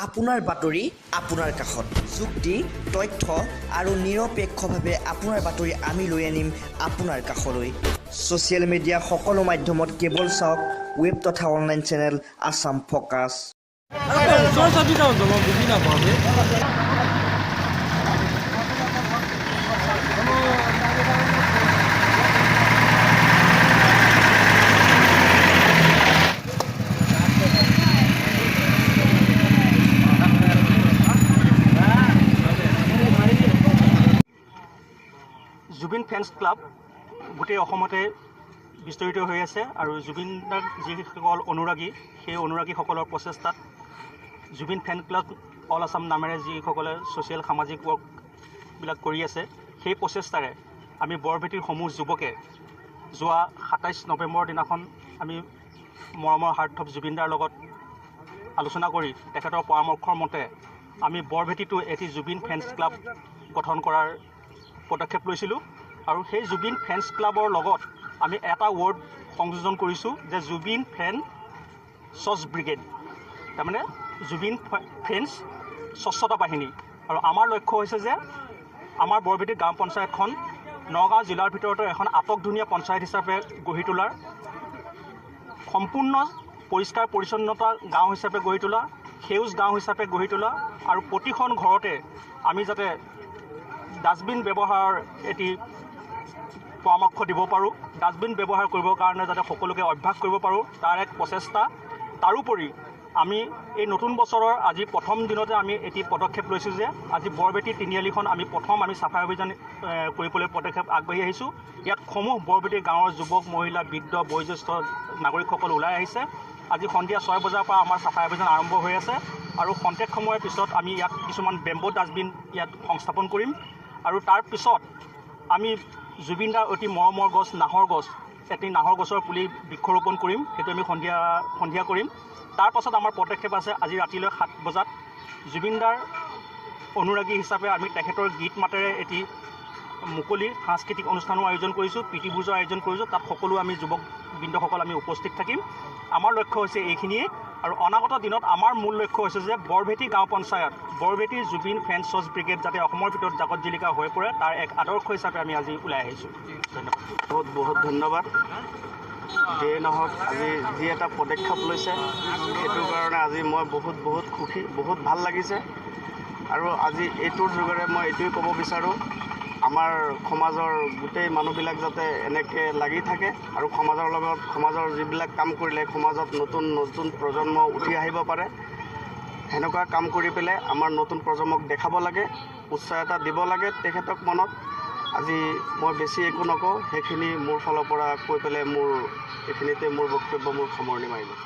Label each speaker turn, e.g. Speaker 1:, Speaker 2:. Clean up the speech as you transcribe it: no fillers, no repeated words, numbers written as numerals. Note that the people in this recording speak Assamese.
Speaker 1: আপোনাৰ বাতৰি আপোনাৰ কাষত যুক্তি তথ্য আৰু নিৰপেক্ষভাৱে আপোনাৰ বাতৰি আমি লৈ আনিম আপোনাৰ কাষলৈ ছ'চিয়েল মিডিয়া সকলো মাধ্যমত কেৱল চাওক ৱেব তথা online channel Assam focus
Speaker 2: Zubeen fence club গোটেই অসমতে বিস্তৃত হৈ আছে আৰু জুবিনৰ যিসকল অনুৰাগী সেই অনুৰাগীসকলৰ প্ৰচেষ্টাত জুবিন ফেন ক্লাব অল আছাম নামেৰে যিসকলে ছ'চিয়েল সামাজিক ৱৰ্কবিলাক কৰি আছে সেই প্ৰচেষ্টাৰে আমি বৰভেটিৰ সমূহ যুৱকে যোৱা 27 নৱেম্বৰৰ দিনাখন আমি মৰমৰ হাৰ্টথ্ৰব জুবিনদাৰ লগত আলোচনা কৰি তেখেতৰ পৰামৰ্শৰ মতে আমি বৰভেটিটো এটি জুবিন ফেন্স ক্লাব গঠন কৰাৰ পদক্ষেপ লৈছিলোঁ আৰু সেই জুবিন ফেন্স ক্লাবৰ লগত আমি এটা ৱৰ্ড সংযোজন কৰিছোঁ যে জুবিন ফেন ছচ ব্ৰিগেড তাৰমানে জুবিন ফেন্স স্বচ্ছতা বাহিনী আৰু আমাৰ লক্ষ্য হৈছে যে আমাৰ বৰভেটি গাঁও পঞ্চায়তখন নগাঁও জিলাৰ ভিতৰতে এখন আটকধুনীয়া পঞ্চায়ত হিচাপে গঢ়ি তোলাৰ সম্পূৰ্ণ পৰিষ্কাৰ পৰিচ্ছন্নতা গাঁও হিচাপে গঢ়ি তোলা সেউজ গাঁও হিচাপে গঢ়ি তোলা আৰু প্ৰতিখন ঘৰতে আমি যাতে ডাষ্টবিন ব্যৱহাৰ এটি পৰামৰ্শ দিব পাৰোঁ ডাষ্টবিন ব্যৱহাৰ কৰিবৰ কাৰণে যাতে সকলোকে অভ্যাস কৰিব পাৰোঁ তাৰ এক প্ৰচেষ্টা তাৰোপৰি আমি এই নতুন বছৰৰ আজি প্ৰথম দিনতে আমি এটি পদক্ষেপ লৈছোঁ যে আজি বৰভেটি তিনিআলিখন আমি চাফাই অভিযান কৰিবলৈ পদক্ষেপ আগবাঢ়ি আহিছোঁ ইয়াত সমূহ বৰভেটি গাঁৱৰ যুৱক মহিলা বৃদ্ধ বয়োজ্যেষ্ঠ নাগৰিকসকল ওলাই আহিছে আজি সন্ধিয়া 6 বজাৰ পৰা আমাৰ চাফাই অভিযান আৰম্ভ হৈ আছে আৰু খন্তেক সময়ৰ পিছত আমি ইয়াত কিছুমান বেম্বো ডাষ্টবিন ইয়াত সংস্থাপন কৰিম আৰু তাৰ পিছত আমি জুবিনদাৰ অতি মৰমৰ গছ নাহৰ গছৰ পুলি বৃক্ষৰোপণ কৰিম সেইটো আমি সন্ধিয়া কৰিম তাৰ পাছত আমাৰ পদক্ষেপ আছে আজি ৰাতিলৈ 7 বজাত জুবিনদাৰ অনুৰাগী হিচাপে আমি তেখেতৰ গীত মাতেৰে এটি মুকলি সাংস্কৃতিক অনুষ্ঠানৰ আয়োজন কৰিছোঁ প্ৰীতি ভোজৰ আয়োজন কৰিছোঁ তাত সকলো আমি যুৱকবৃন্দসকল আমি উপস্থিত থাকিম আমাৰ লক্ষ্য হৈছে এইখিনিয়ে আৰু অনাগত দিনত আমাৰ মূল লক্ষ্য হৈছে যে বৰভেটি গাঁও panchayat বৰভেটি Zubeen fence sauce brigade যাতে অসমৰ ভিতৰত জাকত জিলিকা হৈ পৰে তাৰ এক আদৰ্শ হিচাপে আমি আজি ওলাই আহিছোঁ ধন্যবাদ বহুত ধন্যবাদ যিয়ে নহওক আজি যি এটা পদক্ষেপ লৈছে সেইটোৰ কাৰণে আজি মই বহুত সুখী বহুত ভাল লাগিছে আৰু আজি এইটোৰ যোগেৰে মই এইটোৱে ক'ব বিচাৰোঁ আমাৰ সমাজৰ গোটেই মানুহবিলাক যাতে এনেকৈ লাগি থাকে আৰু সমাজৰ লগত সমাজৰ যিবিলাক কাম কৰিলে সমাজত নতুন প্ৰজন্ম উঠি আহিব পাৰে সেনেকুৱা কাম কৰি পেলাই আমাৰ নতুন প্ৰজন্মক দেখাব লাগে উৎসাহ এটা দিব লাগে তেখেতক মনত আজি মই বেছি একো নকওঁ সেইখিনি মোৰ ফালৰ পৰা কৈ পেলাই এইখিনিতে মোৰ বক্তব্য মোৰ সামৰণি মাৰিলোঁ